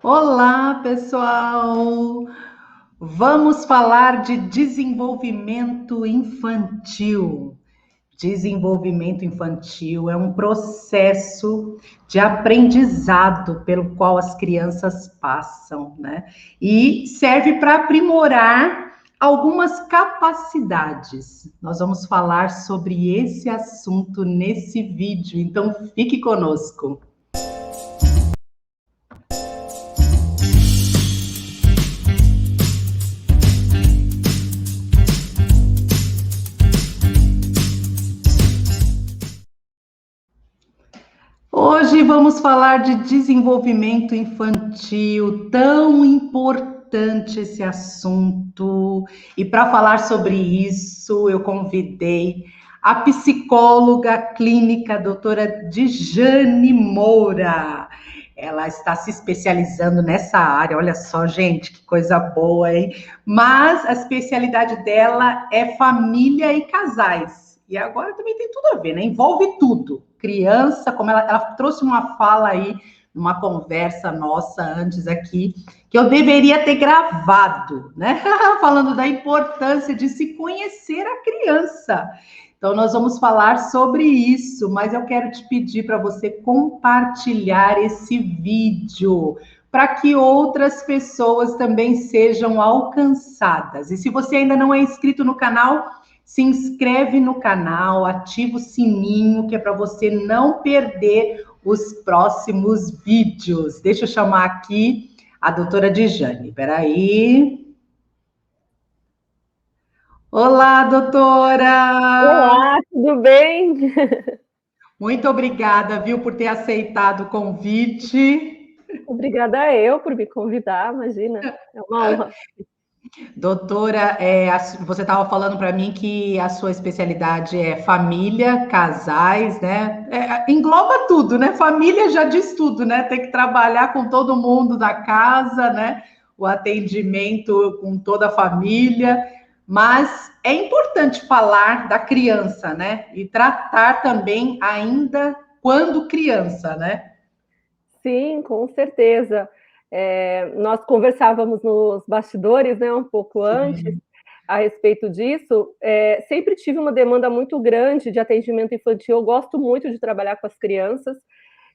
Olá, pessoal! Vamos falar de desenvolvimento infantil. Desenvolvimento infantil é um processo de aprendizado pelo qual as crianças passam, né? E serve para aprimorar algumas capacidades. Nós vamos falar sobre esse assunto nesse vídeo, então fique conosco. Hoje vamos falar de desenvolvimento infantil, tão importante esse assunto. E para falar sobre isso, eu convidei a psicóloga clínica, a doutora Djane Moura. Ela está se especializando nessa área. Olha só, gente, que coisa boa, hein? Mas a especialidade dela é família e casais. E agora também tem tudo a ver, né? Envolve tudo. Criança, como ela trouxe uma fala aí, numa conversa nossa antes aqui, que eu deveria ter gravado, né? Falando da importância de se conhecer a criança. Então, nós vamos falar sobre isso, mas eu quero te pedir para você compartilhar esse vídeo para que outras pessoas também sejam alcançadas. E se você ainda não é inscrito no canal, se inscreve no canal, ativa o sininho, que é para você não perder os próximos vídeos. Deixa eu chamar aqui a doutora Djane. Peraí. Olá, doutora! Olá, tudo bem? Muito obrigada, viu, por ter aceitado o convite. Obrigada eu por me convidar, imagina, é uma honra. Doutora, você estava falando para mim que a sua especialidade é família, casais, né? Engloba tudo, né? Família já diz tudo, né? Tem que trabalhar com todo mundo da casa, né? O atendimento com toda a família, mas é importante falar da criança, né? E tratar também ainda quando criança, né? Sim, com certeza. Nós conversávamos nos bastidores, né, um pouco antes, Sim. a respeito disso. Sempre tive uma demanda muito grande de atendimento infantil, eu gosto muito de trabalhar com as crianças,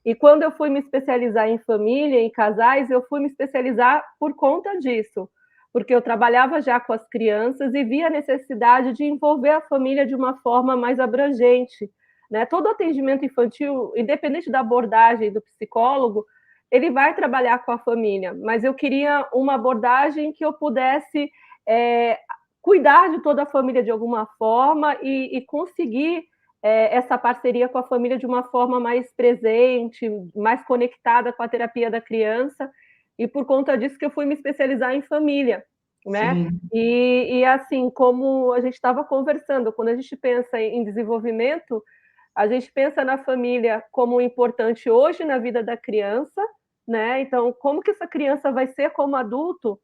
e quando eu fui me especializar em família, em casais, eu fui me especializar por conta disso, porque eu trabalhava já com as crianças e via a necessidade de envolver a família de uma forma mais abrangente, né? Todo atendimento infantil, independente da abordagem do psicólogo, ele vai trabalhar com a família, mas eu queria uma abordagem que eu pudesse é, cuidar de toda a família de alguma forma e conseguir essa parceria com a família de uma forma mais presente, mais conectada com a terapia da criança, e por conta disso que eu fui me especializar em família, né? Sim. E assim, como a gente estava conversando, quando a gente pensa em desenvolvimento, a gente pensa na família como importante hoje na vida da criança, né? Então, como que essa criança vai ser como adulto,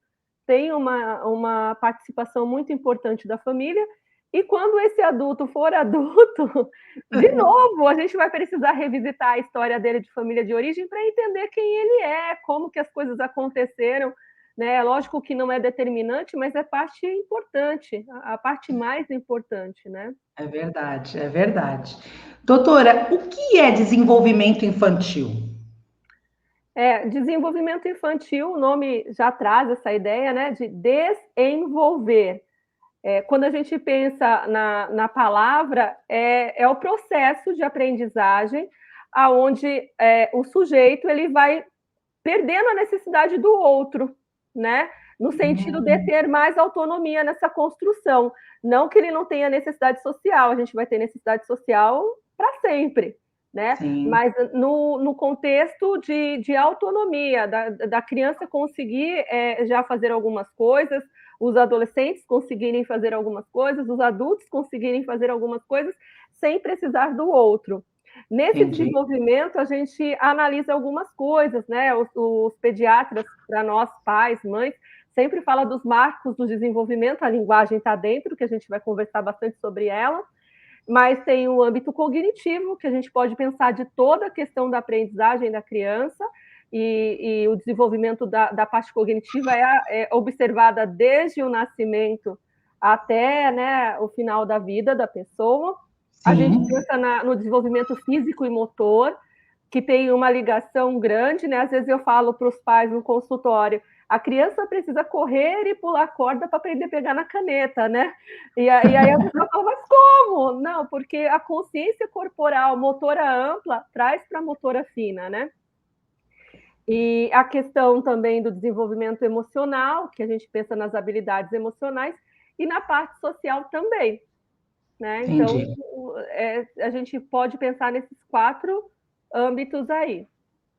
tem uma participação muito importante da família, e quando esse adulto for adulto, de novo, a gente vai precisar revisitar a história dele de família de origem para entender quem ele é, como que as coisas aconteceram, né? Lógico que não é determinante, mas é parte importante, a parte mais importante, né? É verdade, é verdade. Doutora, o que é desenvolvimento infantil? Desenvolvimento infantil, o nome já traz essa ideia, né, de desenvolver. Quando a gente pensa na palavra, é o processo de aprendizagem, aonde o sujeito ele vai perdendo a necessidade do outro, né? No sentido de ter mais autonomia nessa construção. Não que ele não tenha necessidade social, a gente vai ter necessidade social para sempre, né? Sim, Mas no contexto de autonomia, da criança conseguir já fazer algumas coisas, os adolescentes conseguirem fazer algumas coisas, os adultos conseguirem fazer algumas coisas sem precisar do outro. Nesse entendi. desenvolvimento, a gente analisa algumas coisas, né? Os pediatras, para nós, pais, mães, sempre fala dos marcos do desenvolvimento, a linguagem está dentro, que a gente vai conversar bastante sobre ela, mas tem o âmbito cognitivo, que a gente pode pensar de toda a questão da aprendizagem da criança, e o desenvolvimento da parte cognitiva é observada desde o nascimento até, né, o final da vida da pessoa. A gente Sim. pensa no desenvolvimento físico e motor, que tem uma ligação grande, né? Às vezes eu falo para os pais no consultório, a criança precisa correr e pular corda para aprender a pegar na caneta, né? E aí a pessoa fala, mas como? Não, porque a consciência corporal, motora ampla, traz para a motora fina, né? E a questão também do desenvolvimento emocional, que a gente pensa nas habilidades emocionais, e na parte social também, né? Então, Entendi. a gente pode pensar nesses 4 âmbitos aí.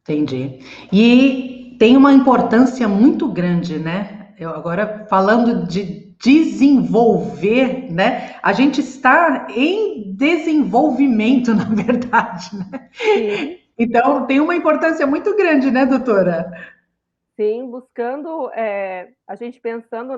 Entendi. E tem uma importância muito grande, né? Eu agora falando de desenvolver, né? A gente está em desenvolvimento, na verdade, né? Sim, Então tem uma importância muito grande, né, doutora? sim, buscando, a gente pensando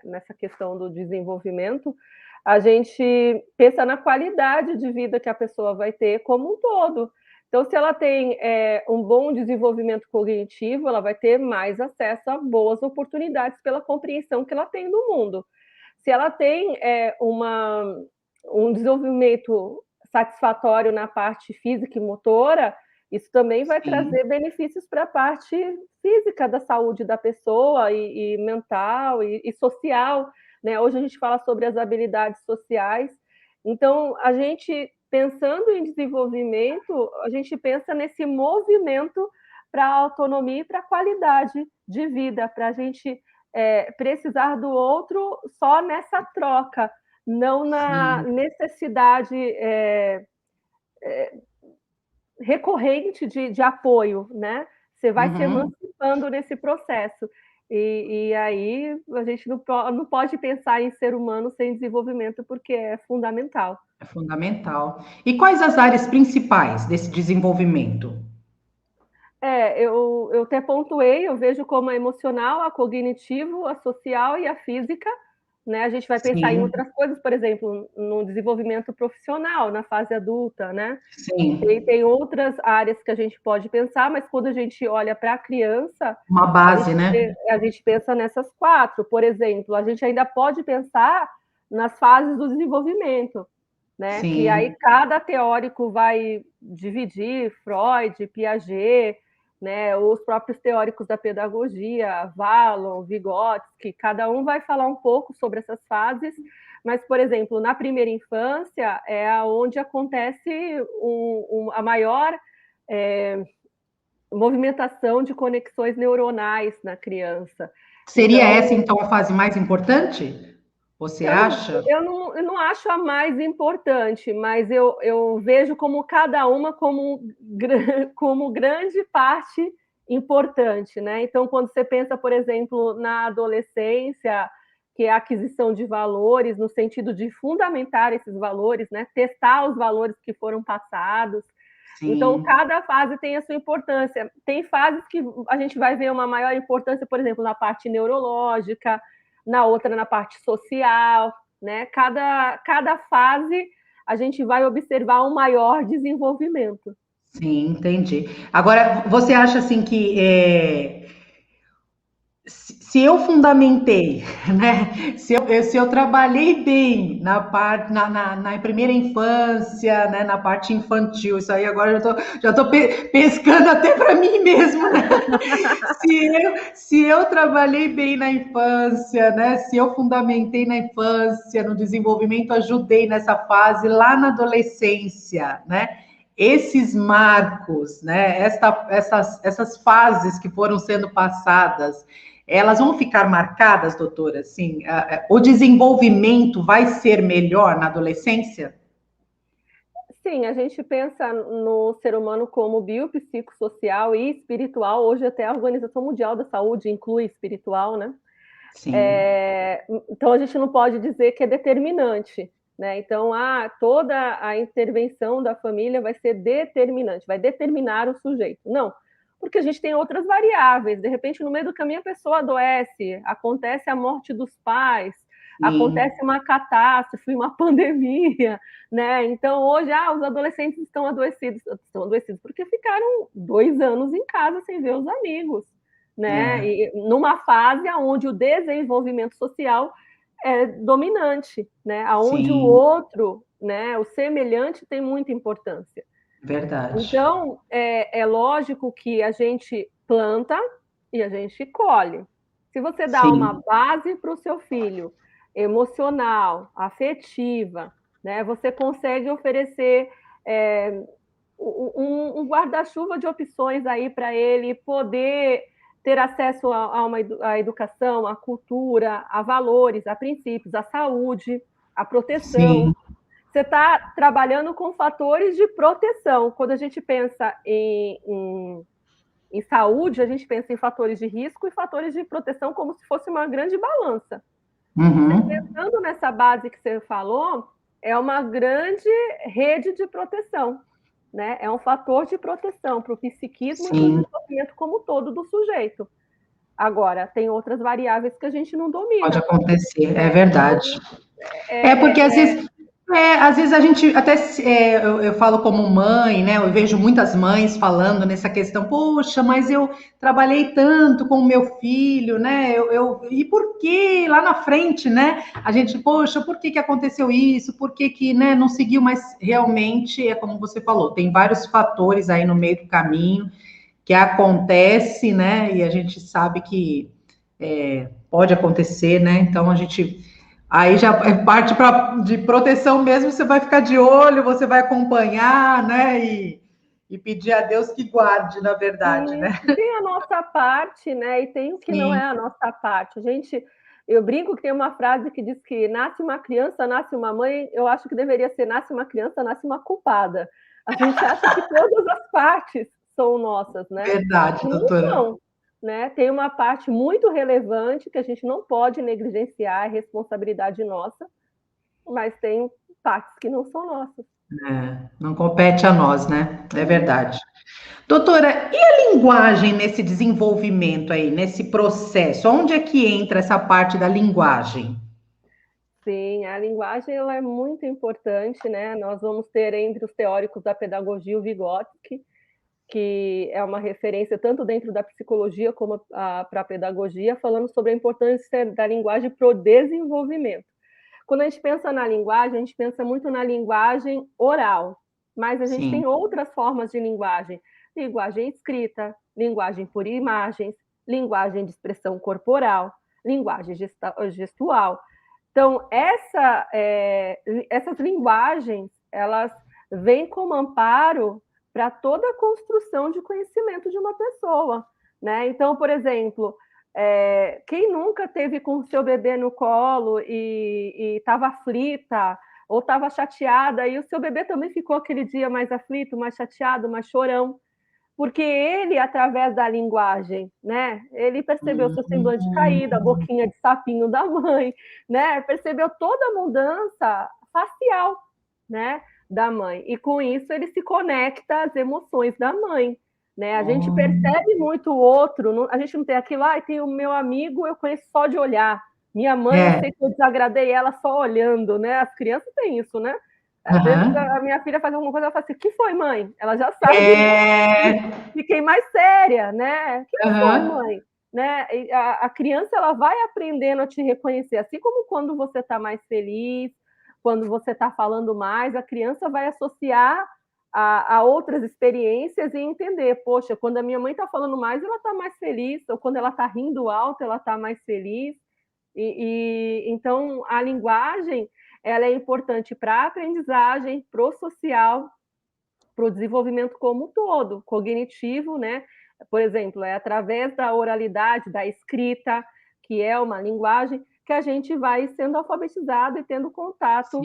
nessa questão do desenvolvimento, a gente pensa na qualidade de vida que a pessoa vai ter como um todo. Então, se ela tem um bom desenvolvimento cognitivo, ela vai ter mais acesso a boas oportunidades pela compreensão que ela tem do mundo. Se ela tem um desenvolvimento satisfatório na parte física e motora, isso também vai Sim. trazer benefícios para a parte física da saúde da pessoa e mental e social, né? Hoje a gente fala sobre as habilidades sociais. Então, a gente pensando em desenvolvimento, a gente pensa nesse movimento para a autonomia e para a qualidade de vida, para a gente precisar do outro só nessa troca, não na Sim. necessidade recorrente de apoio, né? Você vai se Uhum. emancipando nesse processo. E aí a gente não pode pensar em ser humano sem desenvolvimento, porque é fundamental. É fundamental. E quais as áreas principais desse desenvolvimento? Eu até pontuei, eu vejo como a emocional, a cognitivo, a social e a física, né? A gente vai pensar em Sim, outras coisas, por exemplo, no desenvolvimento profissional, na fase adulta, né? sim. Tem outras áreas que a gente pode pensar, mas quando a gente olha para a criança, Uma base, né? a gente pensa nessas 4. Por exemplo, a gente ainda pode pensar nas fases do desenvolvimento, né? Que aí Sim. cada teórico vai dividir, Freud, Piaget, né? Os próprios teóricos da pedagogia, Vallon, Vygotsky, cada um vai falar um pouco sobre essas fases, mas, por exemplo, na primeira infância é onde acontece a maior movimentação de conexões neuronais na criança. Seria essa, Então, então, a fase mais importante? Você acha? eu não acho a mais importante, mas eu vejo como cada uma como grande parte importante, né? Então, quando você pensa, por exemplo, na adolescência, que é a aquisição de valores, no sentido de fundamentar esses valores, né? Testar os valores que foram passados. Então, Sim. cada fase tem a sua importância. Tem fases que a gente vai ver uma maior importância, por exemplo, na parte neurológica, na outra na parte social, né? Cada fase a gente vai observar um maior desenvolvimento. Sim, entendi. Agora, você acha assim que se eu fundamentei, né? Se eu trabalhei bem na parte na primeira infância, né? Na parte infantil, isso aí agora eu já tô pescando até para mim mesmo, né? Se eu trabalhei bem na infância, né? Se eu fundamentei na infância, no desenvolvimento, ajudei nessa fase lá na adolescência, né? Esses marcos, né? Essas fases que foram sendo passadas, elas vão ficar marcadas, doutora? Assim, o desenvolvimento vai ser melhor na adolescência? Sim, a gente pensa no ser humano como biopsicossocial e espiritual. Hoje até a Organização Mundial da Saúde inclui espiritual, né? Sim, Então a gente não pode dizer que é determinante, né? Então, toda a intervenção da família vai ser determinante, vai determinar o sujeito. Não, porque a gente tem outras variáveis. De repente, no meio do caminho, a pessoa adoece, acontece a morte dos pais, acontece uma catástrofe, uma pandemia, né? Então, hoje, os adolescentes estão adoecidos porque ficaram 2 anos em casa sem ver os amigos, né? E numa fase onde o desenvolvimento social é dominante, né? Onde o outro, né, o semelhante tem muita importância. Verdade. Então, é lógico que a gente planta e a gente colhe. Se você dá uma base para o seu filho, emocional, afetiva, né, você consegue oferecer um guarda-chuva de opções aí para ele poder ter acesso à educação, à cultura, a valores, a princípios, à saúde, à proteção. Sim. Você está trabalhando com fatores de proteção. Quando a gente pensa em saúde, a gente pensa em fatores de risco e fatores de proteção como se fosse uma grande balança. Você pensando nessa base que você falou, é uma grande rede de proteção, né? É um fator de proteção para o psiquismo e para o desenvolvimento como todo do sujeito. Agora, tem outras variáveis que a gente não domina. Pode acontecer, é verdade. Porque às vezes a gente até eu falo como mãe, né? Eu vejo muitas mães falando nessa questão, poxa, mas eu trabalhei tanto com o meu filho, né? E por que lá na frente, né? A gente, poxa, por que aconteceu isso? Por que, né, não seguiu? Mas realmente é como você falou, tem vários fatores aí no meio do caminho que acontece, né? E a gente sabe que pode acontecer, né? Então a gente aí já é parte de proteção mesmo, você vai ficar de olho, você vai acompanhar, né? E pedir a Deus que guarde, na verdade, né? Tem a nossa parte, né? E tem o que não é a nossa parte. Eu brinco que tem uma frase que diz que nasce uma criança, nasce uma mãe. Eu acho que deveria ser nasce uma criança, nasce uma culpada. A gente acha que todas as partes são nossas, né? Verdade, doutora. Não, né? Tem uma parte muito relevante que a gente não pode negligenciar, é responsabilidade nossa, mas tem partes que não são nossas. Não compete a nós, né? É verdade. Doutora, e a linguagem nesse desenvolvimento aí, nesse processo? Onde é que entra essa parte da linguagem? Sim, a linguagem ela é muito importante, né? Nós vamos ter entre os teóricos da pedagogia o Vygotsky, que é uma referência tanto dentro da psicologia como para a pedagogia, falando sobre a importância da linguagem para o desenvolvimento. Quando a gente pensa na linguagem, a gente pensa muito na linguagem oral, mas a gente tem outras formas de linguagem. Linguagem escrita, linguagem por imagens, linguagem de expressão corporal, linguagem gestual. Então, essas linguagens, elas vêm como amparo para toda a construção de conhecimento de uma pessoa, né? Então, por exemplo, quem nunca teve com o seu bebê no colo e estava aflita ou estava chateada, e o seu bebê também ficou aquele dia mais aflito, mais chateado, mais chorão, porque ele, através da linguagem, né, ele percebeu seu semblante caído, a boquinha de sapinho da mãe, né, percebeu toda a mudança facial, né, da mãe, e com isso ele se conecta às emoções da mãe, né, a gente percebe muito o outro, a gente não tem aquilo, tem o meu amigo, eu conheço só de olhar, minha mãe, eu sei que eu desagradei ela só olhando, né, as crianças têm isso, né, às vezes a minha filha faz alguma coisa, ela fala assim, o que foi, mãe? Ela já sabe. Fiquei mais séria, né? O que foi, mãe? Né? A criança ela vai aprendendo a te reconhecer, assim como quando você está mais feliz, quando você está falando mais, a criança vai associar a outras experiências e entender, poxa, quando a minha mãe está falando mais, ela está mais feliz, ou quando ela está rindo alto, ela está mais feliz. Então, a linguagem ela é importante para a aprendizagem, para o social, para o desenvolvimento como um todo, cognitivo, né? Por exemplo, é através da oralidade, da escrita, que é uma linguagem, que a gente vai sendo alfabetizado e tendo contato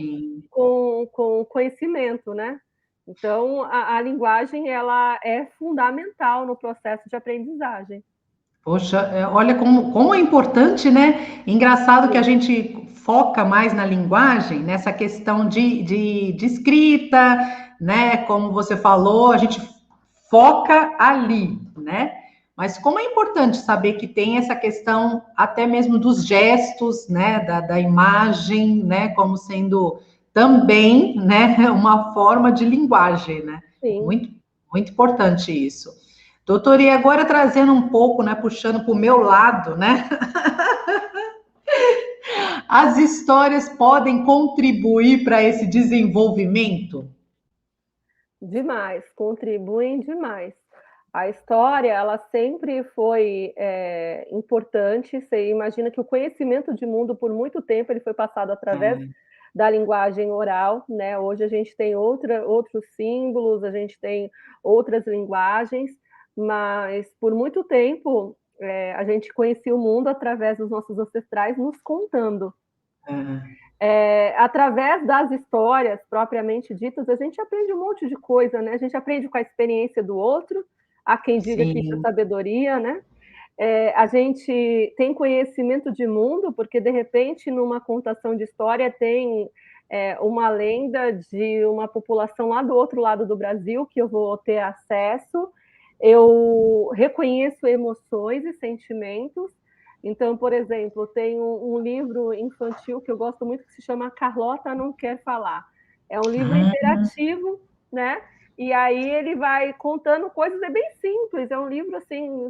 com conhecimento, né? Então, a linguagem ela é fundamental no processo de aprendizagem. Poxa, olha como é importante, né? Engraçado que a gente foca mais na linguagem, nessa questão de escrita, né? Como você falou, a gente foca ali, né? Mas como é importante saber que tem essa questão até mesmo dos gestos, né, da imagem, né, como sendo também, né, uma forma de linguagem, né? Sim. Muito, muito importante isso. Doutor, e agora trazendo um pouco, né, puxando para o meu lado, né? As histórias podem contribuir para esse desenvolvimento? Demais, contribuem demais. A história, ela sempre foi importante. Você imagina que o conhecimento de mundo, por muito tempo, ele foi passado através É, da linguagem oral, né? Hoje a gente tem outros símbolos, a gente tem outras linguagens, mas por muito tempo a gente conhecia o mundo através dos nossos ancestrais nos contando. é, Através das histórias propriamente ditas, a gente aprende um monte de coisa, né? A gente aprende com a experiência do outro, há quem diga que isso é sim, sabedoria, né? A gente tem conhecimento de mundo, porque de repente, numa contação de história, tem uma lenda de uma população lá do outro lado do Brasil que eu vou ter acesso. Eu reconheço emoções e sentimentos. Então, por exemplo, tem um livro infantil que eu gosto muito que se chama Carlota Não Quer Falar. É um livro ah, interativo, né? E aí ele vai contando coisas, é bem simples, é um livro assim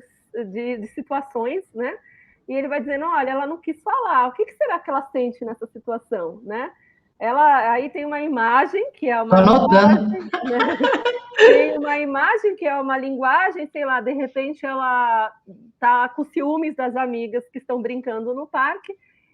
de situações, né? E ele vai dizendo, olha, ela não quis falar, o que será que ela sente nessa situação, né? Ela aí tem uma imagem que é tô uma anotando. linguagem, né? Tem uma imagem que é uma linguagem, sei lá, de repente ela tá com ciúmes das amigas que estão brincando no parque,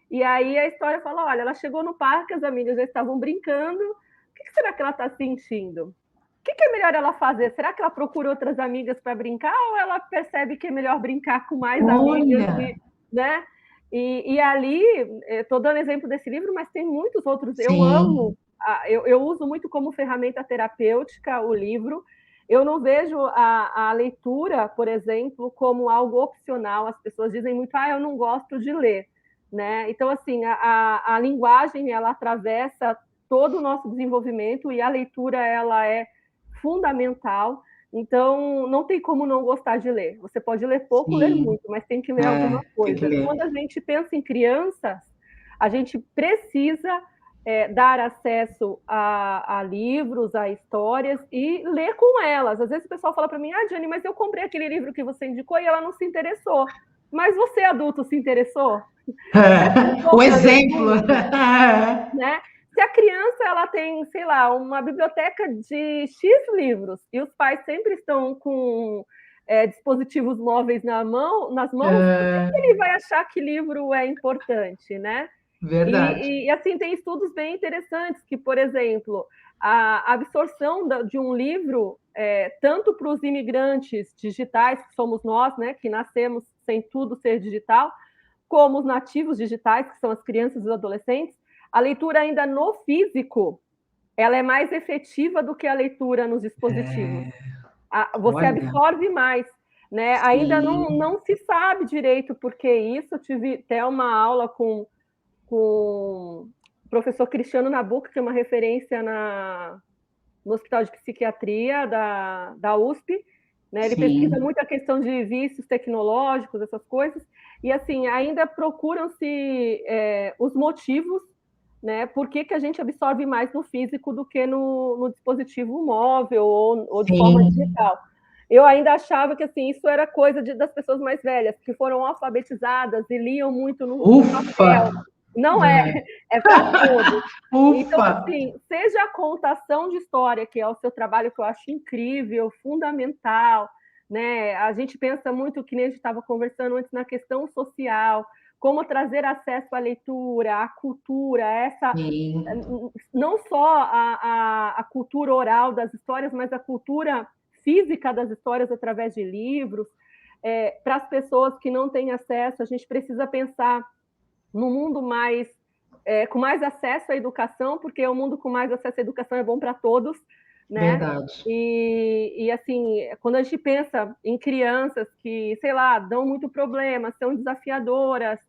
e aí a história fala, olha, ela chegou no parque, as amigas já estavam brincando, o que será que ela está sentindo? O que é melhor ela fazer? Será que ela procura outras amigas para brincar ou ela percebe que é melhor brincar com mais amigas, Olha, né? E ali, estou dando exemplo desse livro, mas tem muitos outros. Eu sim, amo, eu uso muito como ferramenta terapêutica o livro. Eu não vejo a leitura, por exemplo, como algo opcional. As pessoas dizem muito, eu não gosto de ler, né? Então, assim, a linguagem, ela atravessa todo o nosso desenvolvimento e a leitura, ela é fundamental. Então, não tem como não gostar de ler. Você pode ler pouco, ler sim, muito, mas tem que ler alguma tem que coisa. ler. Quando a gente pensa em crianças, a gente precisa dar acesso a livros, a histórias e ler com elas. Às vezes o pessoal fala para mim, Jane, mas eu comprei aquele livro que você indicou e ela não se interessou. Mas você, adulto, se interessou? Você O tentou fazer exemplo. junto? Né? Se a criança ela tem, sei lá, uma biblioteca de X livros e os pais sempre estão com dispositivos móveis nas mãos, por que ele vai achar que livro é importante, né? Verdade. E assim, tem estudos bem interessantes que, por exemplo, a absorção de um livro, tanto para os imigrantes digitais, que somos nós, né, que nascemos sem tudo ser digital, como os nativos digitais, que são as crianças e os adolescentes, a leitura ainda no físico, ela é mais efetiva do que a leitura nos dispositivos. Você Olha, absorve mais, né? Ainda sim, não se sabe direito por que isso. Eu tive até uma aula com o professor Cristiano Nabuco, que é uma referência no Hospital de Psiquiatria da USP, né? Ele pesquisa sim, muito a questão de vícios tecnológicos, essas coisas, e assim, ainda procuram-se os motivos, né? Por que a gente absorve mais no físico do que no dispositivo móvel ou de forma sim. digital. Eu ainda achava que assim, isso era coisa das pessoas mais velhas, que foram alfabetizadas e liam muito no Ufa! papel. Não é, é para todos. Então, Ufa! assim, seja a contação de história, que é o seu trabalho, que eu acho incrível, fundamental, né? A gente pensa muito, que nem a gente estava conversando antes, na questão social, como trazer acesso à leitura, à cultura, Sim, não só a cultura oral das histórias, mas a cultura física das histórias através de livros. Para as pessoas que não têm acesso, a gente precisa pensar no mundo com mais acesso à educação, porque o mundo com mais acesso à educação é bom para todos, né? verdade. E assim, quando a gente pensa em crianças que, sei lá, dão muito problema, são desafiadoras,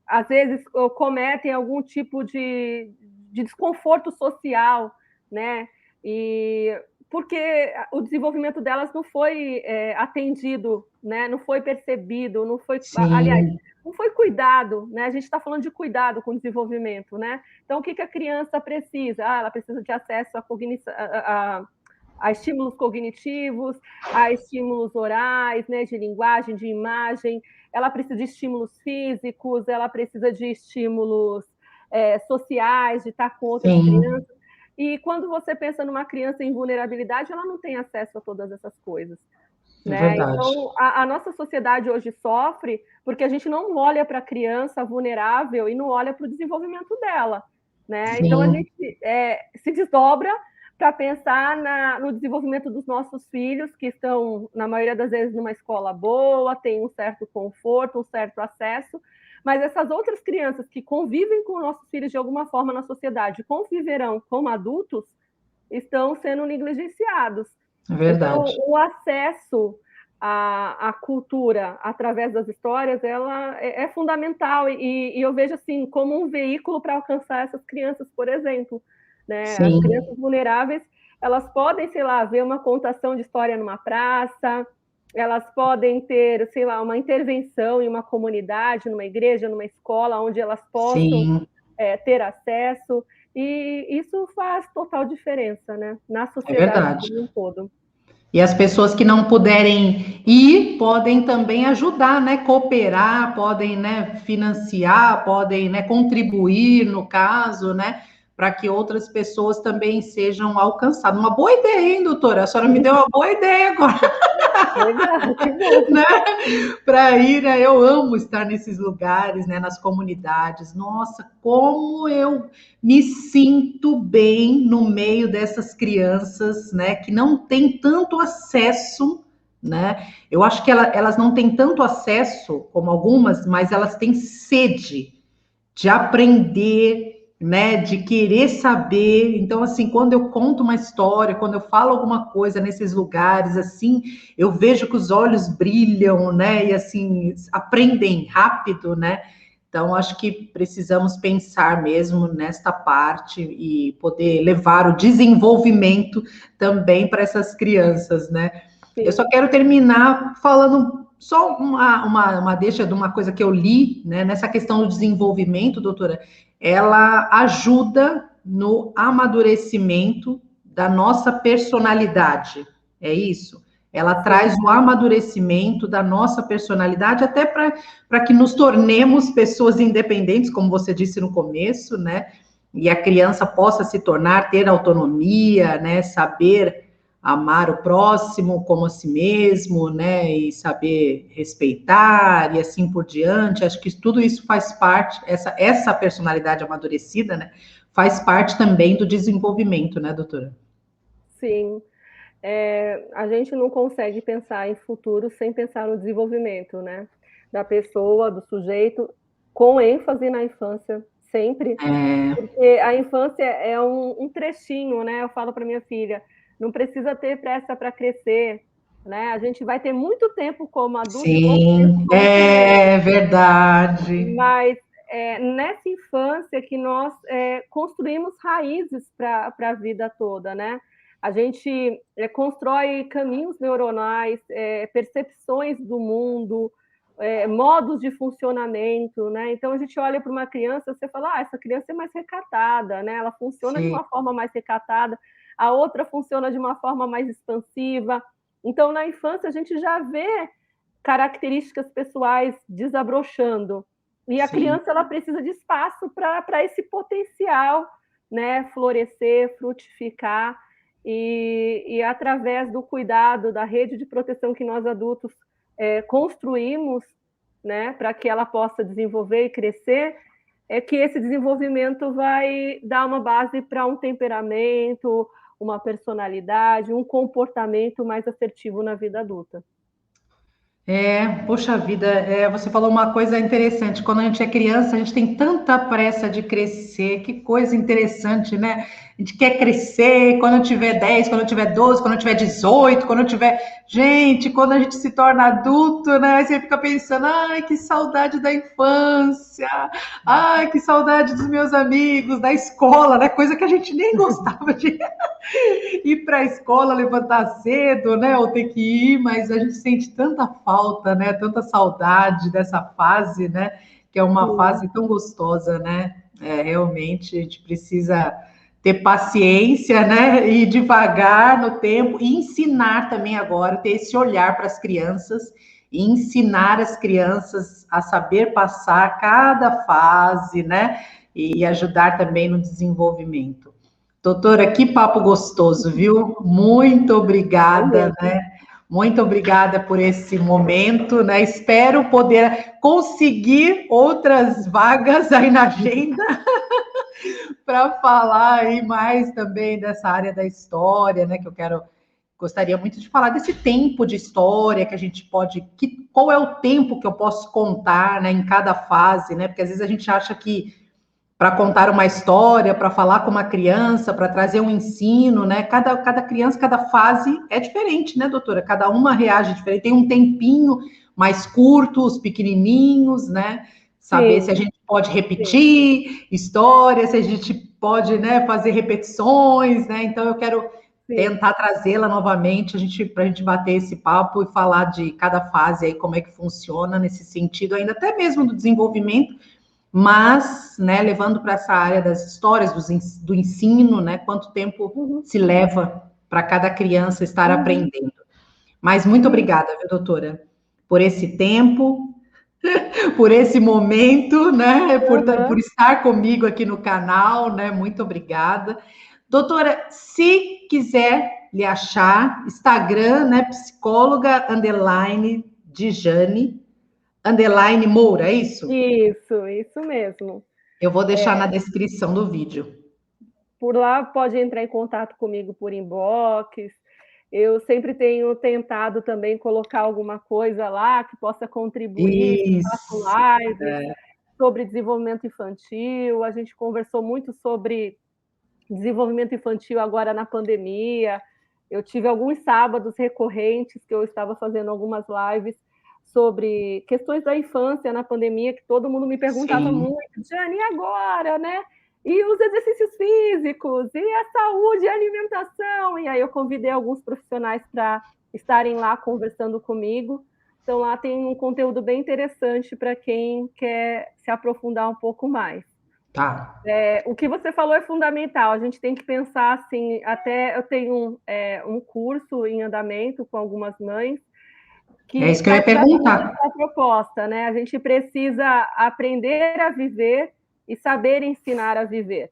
às vezes cometem algum tipo de desconforto social, né? E porque o desenvolvimento delas não foi atendido, né? Não foi percebido, não foi, aliás, Sim, não foi cuidado, né? A gente está falando de cuidado com o desenvolvimento, né? Então, o que a criança precisa? Ela precisa de acesso à cognição, a estímulos cognitivos, a estímulos orais, né, de linguagem, de imagem, ela precisa de estímulos físicos, ela precisa de estímulos sociais, de estar com outras sim, crianças. E quando você pensa numa criança em vulnerabilidade, ela não tem acesso a todas essas coisas. é Né? verdade. Então, a nossa sociedade hoje sofre porque a gente não olha para a criança vulnerável e não olha para o desenvolvimento dela. Né? Então, a Sim, gente se desdobra para pensar no desenvolvimento dos nossos filhos, que estão, na maioria das vezes, numa escola boa, têm um certo conforto, um certo acesso, mas essas outras crianças que convivem com nossos filhos de alguma forma na sociedade, conviverão como adultos, estão sendo negligenciados. é Então, verdade. o acesso à cultura através das histórias, ela é fundamental e eu vejo assim como um veículo para alcançar essas crianças, por exemplo, né? As Sim, crianças vulneráveis, elas podem, sei lá, ver uma contação de história numa praça, elas podem ter, sei lá, uma intervenção em uma comunidade, numa igreja, numa escola, onde elas possam sim, ter acesso, e isso faz total diferença, né? Na é sociedade verdade. como um todo. E as pessoas que não puderem ir podem também ajudar, né? Cooperar, podem, né, financiar, podem, né, contribuir, no caso, né? Para que outras pessoas também sejam alcançadas. Uma boa ideia, hein, doutora? A senhora me deu uma boa ideia agora. Legal, que bom. Né? Para ir, né? Eu amo estar nesses lugares, né? Nas comunidades. Nossa, como eu me sinto bem no meio dessas crianças, né? Que não têm tanto acesso, né? Eu acho que elas não têm tanto acesso como algumas, mas elas têm sede de aprender, né, de querer saber. Então, assim, quando eu conto uma história, quando eu falo alguma coisa nesses lugares, assim, eu vejo que os olhos brilham, né, e assim, aprendem rápido, né? Então, acho que precisamos pensar mesmo nesta parte e poder levar o desenvolvimento também para essas crianças, né? Eu só Sim, quero terminar falando só uma deixa de uma coisa que eu li, né, nessa questão do desenvolvimento, doutora, ela ajuda no amadurecimento da nossa personalidade, é isso? Ela traz sim, o amadurecimento da nossa personalidade, até para que nos tornemos pessoas independentes, como você disse no começo, né? E a criança possa se tornar, ter autonomia, né? Saber amar o próximo como a si mesmo, né? E saber respeitar e assim por diante. Acho que tudo isso faz parte, essa personalidade amadurecida, né? Faz parte também do desenvolvimento, né, doutora? sim. A gente não consegue pensar em futuro sem pensar no desenvolvimento, né? Da pessoa, do sujeito, com ênfase na infância, sempre. É, Porque a infância é um trechinho, né? Eu falo para minha filha, não precisa ter pressa para crescer, né? A gente vai ter muito tempo como adulto e pouco tempo sim, como criança. é verdade. Mas nessa infância que nós construímos raízes para a vida toda, né? A gente constrói caminhos neuronais, percepções do mundo, modos de funcionamento, né? Então a gente olha para uma criança, você fala, essa criança é mais recatada, né? Ela funciona de Sim, uma forma mais recatada, a outra funciona de uma forma mais expansiva. Então na infância a gente já vê características pessoais desabrochando. E a sim. criança ela precisa de espaço para esse potencial, né, florescer, frutificar e através do cuidado da rede de proteção que nós adultos construímos, né, para que ela possa desenvolver e crescer, é que esse desenvolvimento vai dar uma base para um temperamento, uma personalidade, um comportamento mais assertivo na vida adulta. Poxa vida, você falou uma coisa interessante. Quando a gente é criança, a gente tem tanta pressa de crescer, que coisa interessante, né? A gente quer crescer quando eu tiver 10, quando eu tiver 12, quando eu tiver 18, quando eu tiver... Gente, quando a gente se torna adulto, né? Aí você fica pensando, ai, que saudade da infância, ai, que saudade dos meus amigos, da escola, né? Coisa que a gente nem gostava de ir para a escola, levantar cedo, né? Ou ter que ir, mas a gente sente tanta falta, né? Tanta saudade dessa fase, né? Que é uma Sim. fase tão gostosa, né? Realmente a gente precisa ter paciência, né? Ir devagar no tempo e ensinar também agora, ter esse olhar para as crianças e ensinar as crianças a saber passar cada fase, né? E ajudar também no desenvolvimento. Doutora, que papo gostoso, viu? Muito É obrigada, mesmo. né? Muito obrigada por esse momento, né? Espero poder conseguir outras vagas aí na agenda para falar aí mais também dessa área da história, né? Que eu gostaria muito de falar desse tempo de história que a gente pode, qual é o tempo que eu posso contar, né? Em cada fase, né? Porque às vezes a gente acha que para contar uma história, para falar com uma criança, para trazer um ensino, né? Cada criança, cada fase é diferente, né, doutora? Cada uma reage diferente. Tem um tempinho mais curto, os pequenininhos, né? Saber se a Sim, gente pode sim, repetir histórias, se a gente pode, né, fazer repetições, né? Então eu quero sim. tentar trazê-la novamente, para a gente bater esse papo e falar de cada fase aí, como é que funciona nesse sentido, ainda até mesmo do desenvolvimento, mas, né, levando para essa área das histórias, do ensino, né, quanto tempo Uhum, se leva para cada criança estar uhum, aprendendo. Mas muito sim. obrigada, viu, doutora, por esse tempo, por esse momento, né, por Aham. estar comigo aqui no canal, né, muito obrigada. Doutora, se quiser lhe achar, Instagram, né, psicóloga, underline, Dijane, underline Moura, é isso? Isso mesmo. Eu vou deixar na descrição do vídeo. Por lá pode entrar em contato comigo por inbox. Eu sempre tenho tentado também colocar alguma coisa lá que possa contribuir. Faço Isso. lives sobre desenvolvimento infantil. A gente conversou muito sobre desenvolvimento infantil agora na pandemia. Eu tive alguns sábados recorrentes que eu estava fazendo algumas lives sobre questões da infância na pandemia, que todo mundo me perguntava Sim. muito, Jane, e agora, né? E os exercícios físicos, e a saúde e a alimentação. E aí eu convidei alguns profissionais para estarem lá conversando comigo. Então lá tem um conteúdo bem interessante para quem quer se aprofundar um pouco mais. Tá. O que você falou é fundamental. A gente tem que pensar assim. Até eu tenho um curso em andamento com algumas mães É que isso que eu ia está exatamente perguntar. essa proposta, né? A gente precisa aprender a viver e saber ensinar a viver,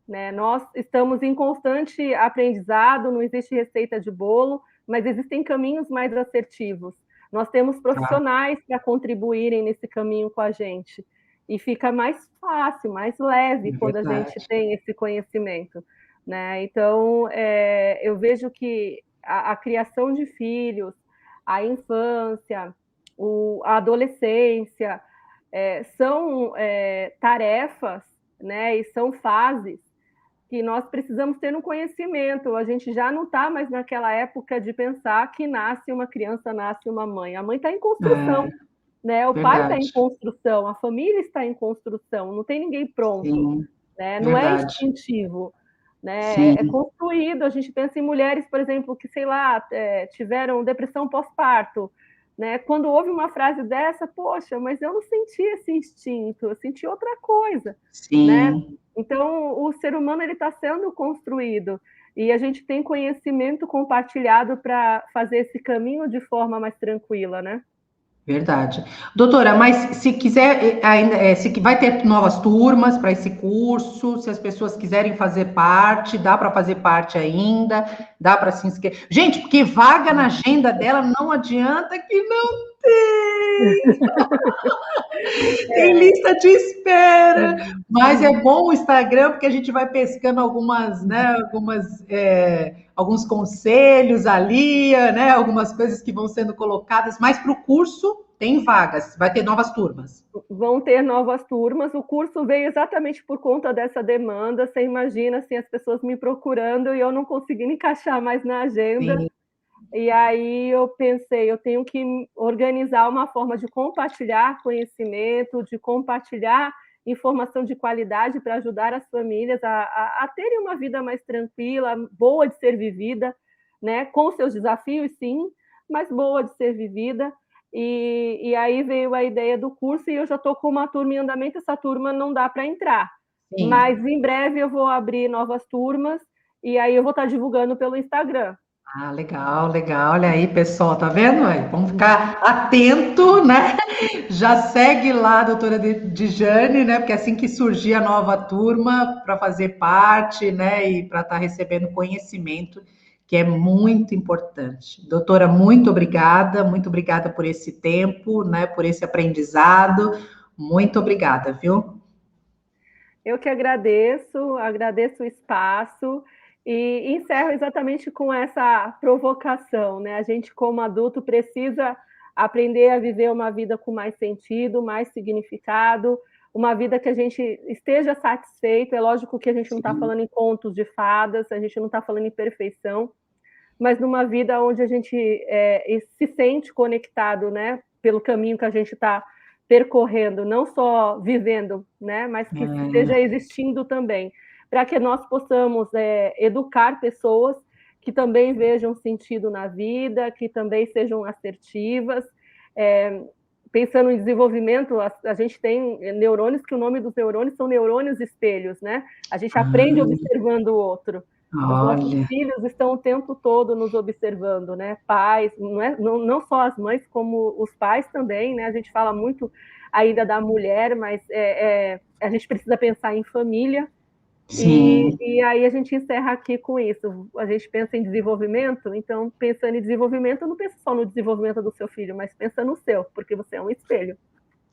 né? Nós estamos em constante aprendizado. Não existe receita de bolo, mas existem caminhos mais assertivos. Nós temos Tá. profissionais para contribuírem nesse caminho com a gente. E fica mais fácil, mais leve É quando a gente verdade. tem esse conhecimento, né? Então, eu vejo que a criação de filhos, a infância, a adolescência, são tarefas, né? E são fases que nós precisamos ter um conhecimento. A gente já não está mais naquela época de pensar que nasce uma criança, nasce uma mãe. A mãe está em construção, É né? O pai está em verdade. construção, a família está em construção, não tem ninguém pronto, Sim, né? Não é verdade. instintivo, né? É Sim. construído. A gente pensa em mulheres, por exemplo, que, sei lá, tiveram depressão pós-parto, né? Quando ouve uma frase dessa, poxa, mas eu não senti esse instinto, eu senti outra coisa, né? Sim. Então, o ser humano ele está sendo construído e a gente tem conhecimento compartilhado para fazer esse caminho de forma mais tranquila, né? Verdade. Doutora, mas se quiser, ainda, se vai ter novas turmas para esse curso, se as pessoas quiserem fazer parte, dá para fazer parte ainda, dá para se inscrever. Gente, porque vaga na agenda dela não adianta que não tem. Tem É, lista de espera, mas é bom o Instagram porque a gente vai pescando algumas, né, alguns conselhos ali, né, algumas coisas que vão sendo colocadas, mas para o curso tem vagas, vai ter novas turmas. Vão ter novas turmas. O curso veio exatamente por conta dessa demanda. Você imagina, assim, as pessoas me procurando e eu não conseguindo encaixar mais na agenda. Sim. E aí eu pensei, eu tenho que organizar uma forma de compartilhar conhecimento, de compartilhar informação de qualidade para ajudar as famílias a terem uma vida mais tranquila, boa de ser vivida, né? Com seus desafios, sim, mas boa de ser vivida. E aí veio a ideia do curso e eu já estou com uma turma em andamento. Essa turma não dá para entrar, Sim. mas em breve eu vou abrir novas turmas e aí eu vou estar divulgando pelo Instagram. Ah, legal, legal. Olha aí, pessoal, tá vendo? Aí, vamos ficar atento, né? Já segue lá a doutora Dijane, né? Porque assim que surgir a nova turma, para fazer parte, né? E para estar recebendo conhecimento, que é muito importante. Doutora, muito obrigada por esse tempo, né? Por esse aprendizado. Muito obrigada, viu? Eu que agradeço o espaço e encerro exatamente com essa provocação, né? A gente, como adulto, precisa aprender a viver uma vida com mais sentido, mais significado, uma vida que a gente esteja satisfeito. É lógico que a gente não está falando em contos de fadas, a gente não está falando em perfeição, mas numa vida onde a gente se sente conectado, né? Pelo caminho que a gente está percorrendo, não só vivendo, né, mas que esteja existindo também, para que nós possamos educar pessoas que também vejam sentido na vida, que também sejam assertivas. Pensando em desenvolvimento, a gente tem neurônios, que o nome dos neurônios são neurônios espelhos, né? A gente aprende observando o outro. Os nossos Olha. filhos estão o tempo todo nos observando, né? Pais, não só as mães, como os pais também, né? A gente fala muito ainda da mulher, mas a gente precisa pensar em família. Sim. E aí a gente encerra aqui com isso. A gente pensa em desenvolvimento, então, pensando em desenvolvimento, não pensa só no desenvolvimento do seu filho, mas pensa no seu, porque você é um espelho.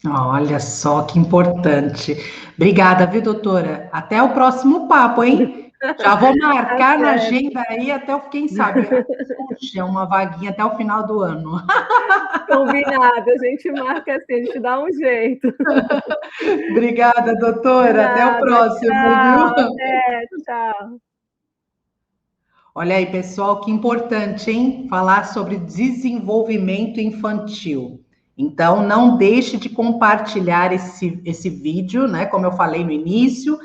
Olha só que importante. Obrigada, viu, doutora? Até o próximo papo, hein? Já vou marcar na agenda aí até, quem sabe, surge uma vaguinha até o final do ano. Combinado, a gente marca assim, a gente dá um jeito. Obrigada, doutora. Até o Nada, próximo, viu? tchau, até, tchau. Olha aí, pessoal, que importante, hein? Falar sobre desenvolvimento infantil. Então, não deixe de compartilhar esse vídeo, né? Como eu falei no início.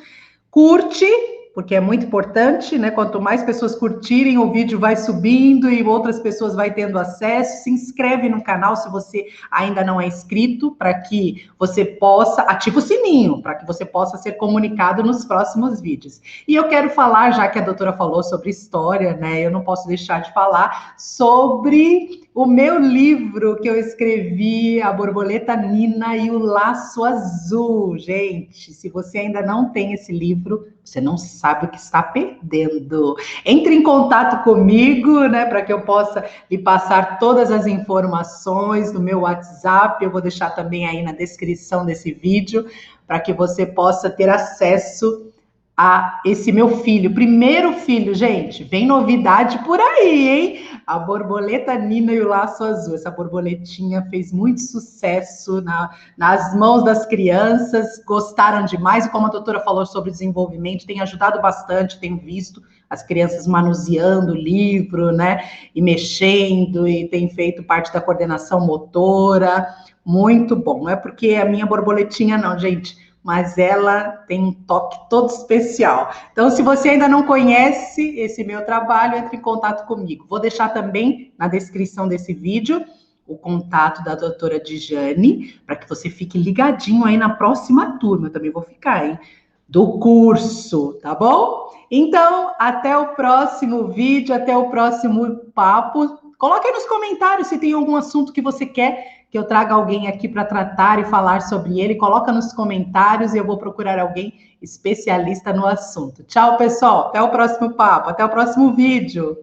Curte, porque é muito importante, né? Quanto mais pessoas curtirem, o vídeo vai subindo e outras pessoas vai tendo acesso. Se inscreve no canal se você ainda não é inscrito, para que você possa, ativa o sininho, para que você possa ser comunicado nos próximos vídeos. E eu quero falar, já que a doutora falou sobre história, né? Eu não posso deixar de falar sobre o meu livro que eu escrevi, A Borboleta Nina e o Laço Azul. Gente, se você ainda não tem esse livro, você não sabe o que está perdendo. Entre em contato comigo, né, para que eu possa lhe passar todas as informações no meu WhatsApp. Eu vou deixar também aí na descrição desse vídeo, para que você possa ter acesso a esse meu filho, primeiro filho, gente. Vem novidade por aí, hein? A Borboleta Nina e o Laço Azul. Essa borboletinha fez muito sucesso nas mãos das crianças, gostaram demais. E como a doutora falou sobre desenvolvimento, tem ajudado bastante, tenho visto as crianças manuseando o livro, né? E mexendo, e tem feito parte da coordenação motora. Muito bom. Não é porque é a minha borboletinha, não, gente, mas ela tem um toque todo especial. Então, se você ainda não conhece esse meu trabalho, entre em contato comigo. Vou deixar também na descrição desse vídeo o contato da doutora Dijane, para que você fique ligadinho aí na próxima turma. Eu também vou ficar, hein? Do curso, tá bom? Então, até o próximo vídeo, até o próximo papo. Coloque aí nos comentários se tem algum assunto que você quer que eu traga alguém aqui para tratar e falar sobre ele. Coloca nos comentários e eu vou procurar alguém especialista no assunto. Tchau, pessoal. Até o próximo papo, até o próximo vídeo.